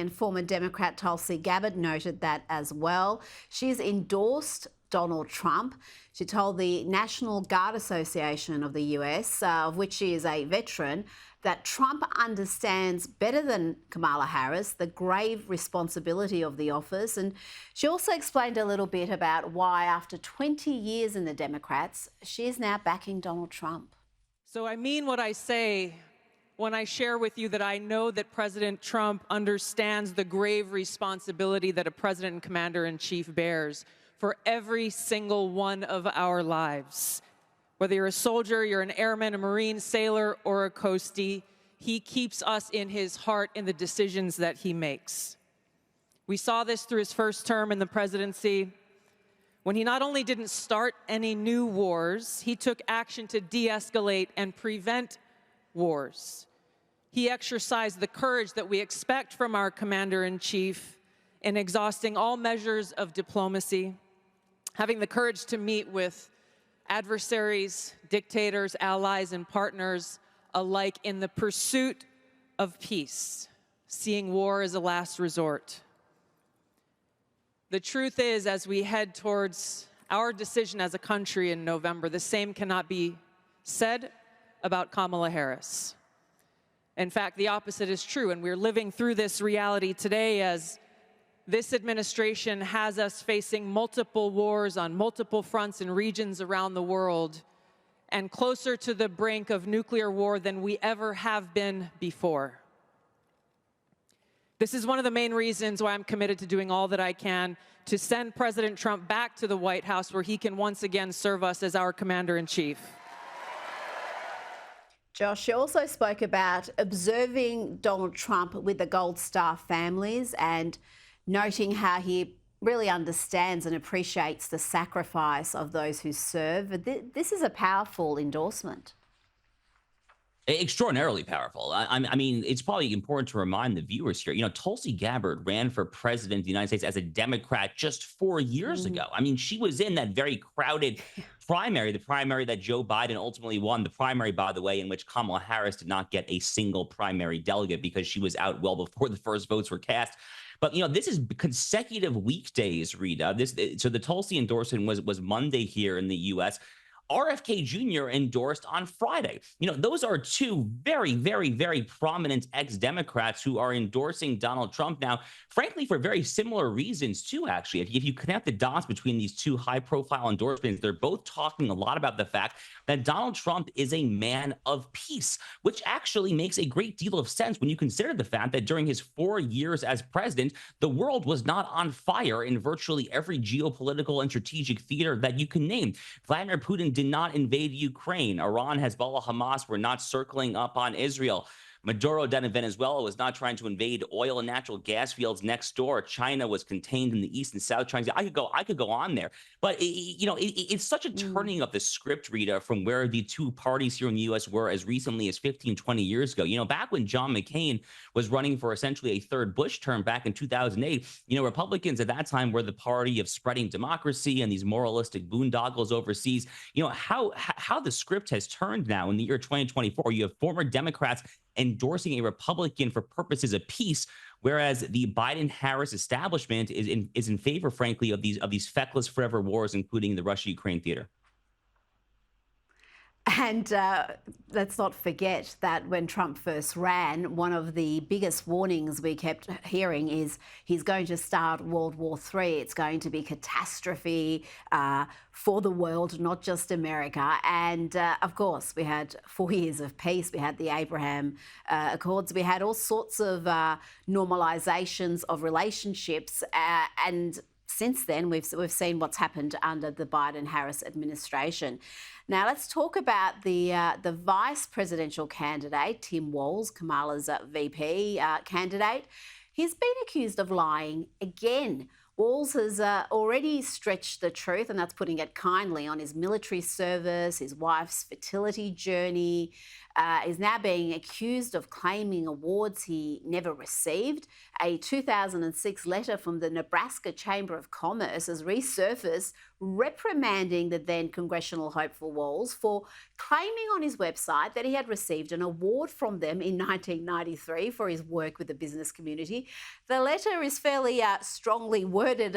And former Democrat Tulsi Gabbard noted that as well. She's endorsed Donald Trump. She told the National Guard Association of the US, of which she is a veteran, that Trump understands better than Kamala Harris the grave responsibility of the office. And she also explained a little bit about why, after 20 years in the Democrats, she is now backing Donald Trump. So I mean what I say when I share with you that I know that President Trump understands the grave responsibility that a president and commander-in-chief bears for every single one of our lives. Whether you're a soldier, you're an airman, a Marine, sailor, or a coastie, he keeps us in his heart in the decisions that he makes. We saw this through his first term in the presidency, when he not only didn't start any new wars, he took action to de-escalate and prevent wars. He exercised the courage that we expect from our commander-in-chief in exhausting all measures of diplomacy, having the courage to meet with adversaries, dictators, allies, and partners alike in the pursuit of peace, seeing war as a last resort. The truth is, as we head towards our decision as a country in November, the same cannot be said about Kamala Harris. In fact, the opposite is true, and we're living through this reality today as this administration has us facing multiple wars on multiple fronts and regions around the world, and closer to the brink of nuclear war than we ever have been before. This is one of the main reasons why I'm committed to doing all that I can to send President Trump back to the White House, where he can once again serve us as our commander-in-chief. Josh, she also spoke about observing Donald Trump with the Gold Star families and noting how he really understands and appreciates the sacrifice of those who serve. This is a powerful endorsement. Extraordinarily powerful. I mean, it's probably important to remind the viewers here, Tulsi Gabbard ran for president of the United States as a Democrat just 4 years ago. I mean, she was in that very crowded primary, the primary that Joe Biden ultimately won, the primary, by the way, in which Kamala Harris did not get a single primary delegate because she was out well before the first votes were cast. But, this is consecutive weekdays, Rita. So the Tulsi endorsement was Monday here in the U.S. RFK Jr. endorsed on Friday. Those are two very, very, very prominent ex-Democrats who are endorsing Donald Trump now, frankly, for very similar reasons, too, actually. If you connect the dots between these two high-profile endorsements, they're both talking a lot about the fact that Donald Trump is a man of peace, which actually makes a great deal of sense when you consider the fact that during his 4 years as president, the world was not on fire in virtually every geopolitical and strategic theater that you can name. Vladimir Putin did not invade Ukraine. Iran, Hezbollah, Hamas were not circling up on Israel. Maduro down in Venezuela was not trying to invade oil and natural gas fields next door. China was contained in the East and South China. I could go on there, but it's such a turning of the script, Rita, from where the two parties here in the U.S. were as recently as 15, 20 years ago. Back when John McCain was running for essentially a third Bush term back in 2008, Republicans at that time were the party of spreading democracy and these moralistic boondoggles overseas. How the script has turned now in the year 2024. You have former Democrats endorsing a Republican for purposes of peace, whereas the Biden-Harris establishment is in favor, frankly, of these feckless forever wars, including the Russia-Ukraine theater. And let's not forget that when Trump first ran, one of the biggest warnings we kept hearing is he's going to start World War III. It's going to be catastrophe for the world, not just America. And of course, we had 4 years of peace. We had the Abraham Accords. We had all sorts of normalizations of relationships. And since then, we've seen what's happened under the Biden-Harris administration. Now, let's talk about the vice presidential candidate, Tim Walz, Kamala's VP candidate. He's been accused of lying again. Walz has already stretched the truth, and that's putting it kindly, on his military service, his wife's fertility journey. is now being accused of claiming awards he never received. A 2006 letter from the Nebraska Chamber of Commerce has resurfaced, reprimanding the then congressional hopeful Walls for claiming on his website that he had received an award from them in 1993 for his work with the business community. The letter is fairly strongly worded.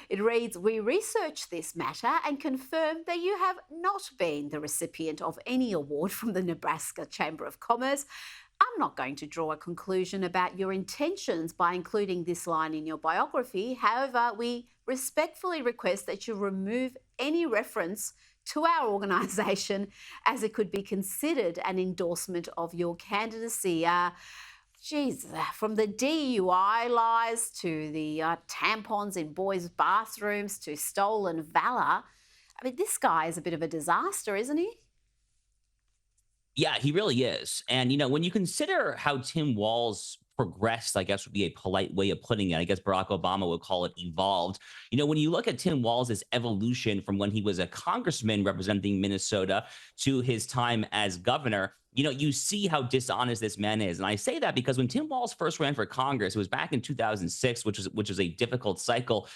It reads, "We researched this matter and confirmed that you have not been the recipient of any award from the Nebraska Chamber of Commerce. I'm not going to draw a conclusion about your intentions by including this line in your biography. However, we respectfully request that you remove any reference to our organisation as it could be considered an endorsement of your candidacy." From the DUI lies to the tampons in boys' bathrooms to stolen valour. I mean, this guy is a bit of a disaster, isn't he? Yeah, he really is. And, when you consider how Tim Walz progressed, I guess would be a polite way of putting it. I guess Barack Obama would call it evolved. When you look at Tim Walz's evolution from when he was a congressman representing Minnesota to his time as governor, you see how dishonest this man is. And I say that because when Tim Walz first ran for Congress, it was back in 2006, which was a difficult cycle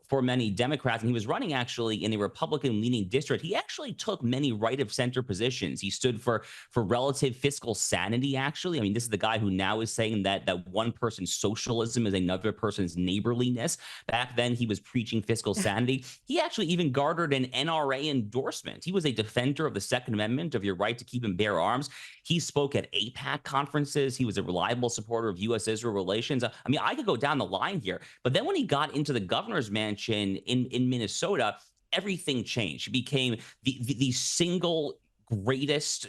for many Democrats, and he was running actually in a Republican-leaning district. He actually took many right-of-center positions. He stood for relative fiscal sanity, actually. I mean, this is the guy who now is saying that one person's socialism is another person's neighborliness. Back then, he was preaching fiscal sanity. He actually even garnered an NRA endorsement. He was a defender of the Second Amendment, of your right to keep and bear arms. He spoke at AIPAC conferences. He was a reliable supporter of U.S.-Israel relations. I mean, I could go down the line here. But then when he got into the governor's mansion in Minnesota, everything changed. He became the single greatest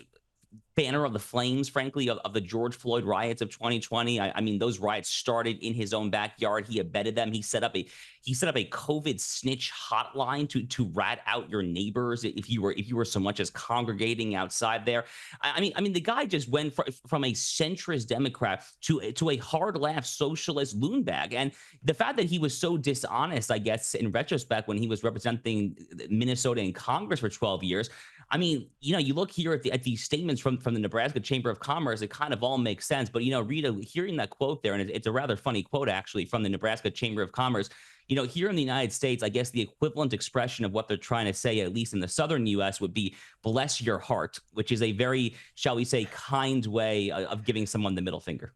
banner of the flames, frankly, of the George Floyd riots of 2020. I mean, those riots started in his own backyard. He abetted them. He set up a COVID snitch hotline to rat out your neighbors if you were so much as congregating outside there. I mean, the guy just went from a centrist Democrat to a hard left socialist loonbag. And the fact that he was so dishonest, I guess, in retrospect, when he was representing Minnesota in Congress for 12 years. I mean, you look here at these statements from the Nebraska Chamber of Commerce, it kind of all makes sense. But, Rita, hearing that quote there, and it's a rather funny quote, actually, from the Nebraska Chamber of Commerce, here in the United States, I guess the equivalent expression of what they're trying to say, at least in the southern U.S., would be "bless your heart," which is a very, shall we say, kind way of giving someone the middle finger.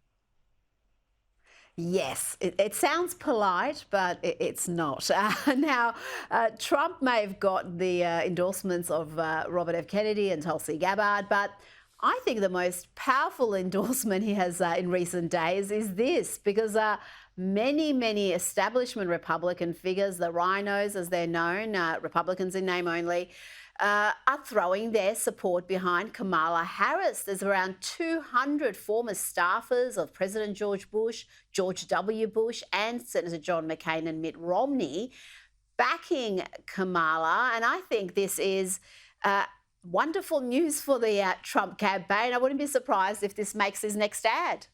Yes, it sounds polite, but it's not. Now, Trump may have got the endorsements of Robert F. Kennedy and Tulsi Gabbard, but I think the most powerful endorsement he has in recent days is this, because many establishment Republican figures, the Rhinos as they're known, Republicans in name only, are throwing their support behind Kamala Harris. There's around 200 former staffers of President George Bush, George W. Bush, and Senator John McCain and Mitt Romney backing Kamala. And I think this is wonderful news for the Trump campaign. I wouldn't be surprised if this makes his next ad.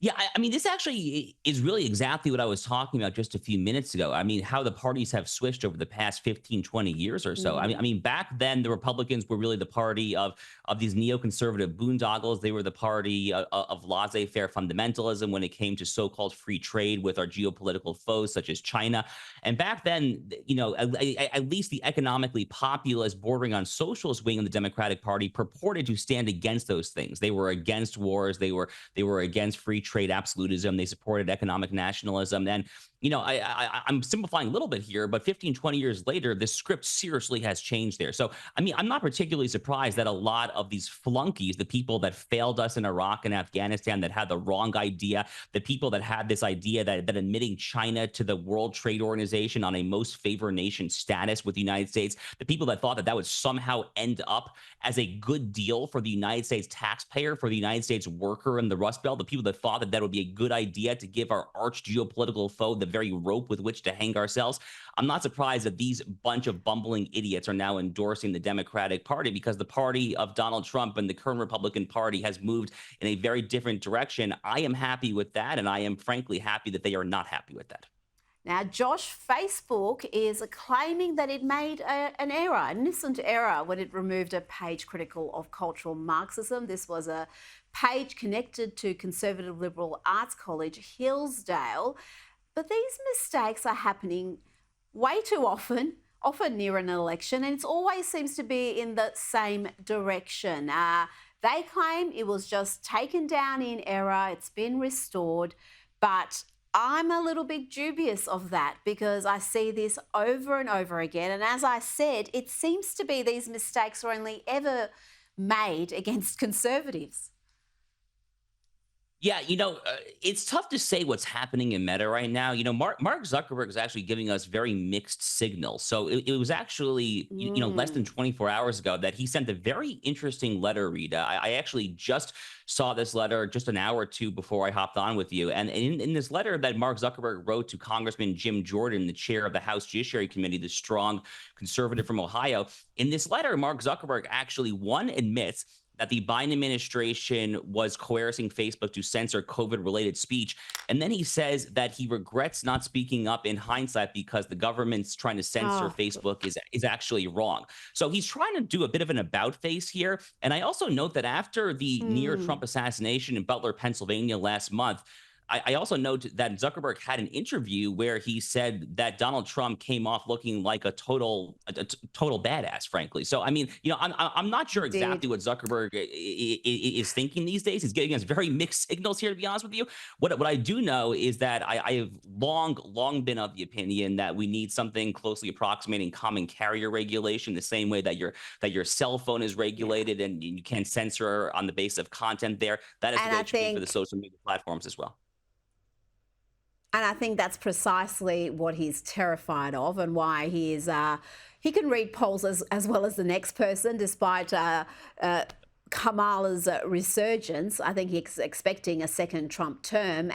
Yeah, I mean, this actually is really exactly what I was talking about just a few minutes ago. I mean, how the parties have switched over the past 15, 20 years or so. I mean, back then, the Republicans were really the party of these neoconservative boondoggles. They were the party of laissez-faire fundamentalism when it came to so-called free trade with our geopolitical foes, such as China. And back then, at least the economically populist, bordering on socialist wing of the Democratic Party purported to stand against those things. They were against wars. They were against free trade absolutism. They supported economic nationalism. And, I'm simplifying a little bit here, but 15, 20 years later, the script seriously has changed there. So, I mean, I'm not particularly surprised that a lot of these flunkies, the people that failed us in Iraq and Afghanistan, that had the wrong idea, the people that had this idea that admitting China to the World Trade Organization on a most favored nation status with the United States, the people that thought that would somehow end up as a good deal for the United States taxpayer, for the United States worker in the Rust Belt, the people that thought that would be a good idea to give our arch geopolitical foe the very rope with which to hang ourselves. I'm not surprised that these bunch of bumbling idiots are now endorsing the Democratic Party, because the party of Donald Trump and the current Republican Party has moved in a very different direction. I am happy with that, and I am frankly happy that they are not happy with that. Now, Josh, Facebook is claiming that it made an error, an innocent error, when it removed a page critical of cultural Marxism. This was a page connected to conservative liberal arts college Hillsdale. But these mistakes are happening way too often near an election, and it always seems to be in the same direction. They claim it was just taken down in error, it's been restored, but I'm a little bit dubious of that because I see this over and over again. And as I said, it seems to be these mistakes are only ever made against conservatives. Yeah, it's tough to say what's happening in Meta right now. Mark Zuckerberg is actually giving us very mixed signals. So it was actually, less than 24 hours ago that he sent a very interesting letter, Rita. I actually just saw this letter just an hour or two before I hopped on with you. And in this letter that Mark Zuckerberg wrote to Congressman Jim Jordan, the chair of the House Judiciary Committee, the strong conservative from Ohio, in this letter, Mark Zuckerberg actually, admits that the Biden administration was coercing Facebook to censor COVID-related speech. And then he says that he regrets not speaking up in hindsight because the government's trying to censor Facebook is actually wrong. So he's trying to do a bit of an about face here. And I also note that after the near Trump assassination in Butler, Pennsylvania last month, I also note that Zuckerberg had an interview where he said that Donald Trump came off looking like a total badass, frankly. So, I mean, I'm not sure exactly what Zuckerberg is thinking these days. He's giving us very mixed signals here, to be honest with you. What I do know is that I have long been of the opinion that we need something closely approximating common carrier regulation, the same way that your cell phone is regulated and you can't censor on the basis of content there. That is the way it should be for the social media platforms as well. And I think that's precisely what he's terrified of and why he can read polls as well as the next person, despite Kamala's resurgence. I think he's expecting a second Trump term.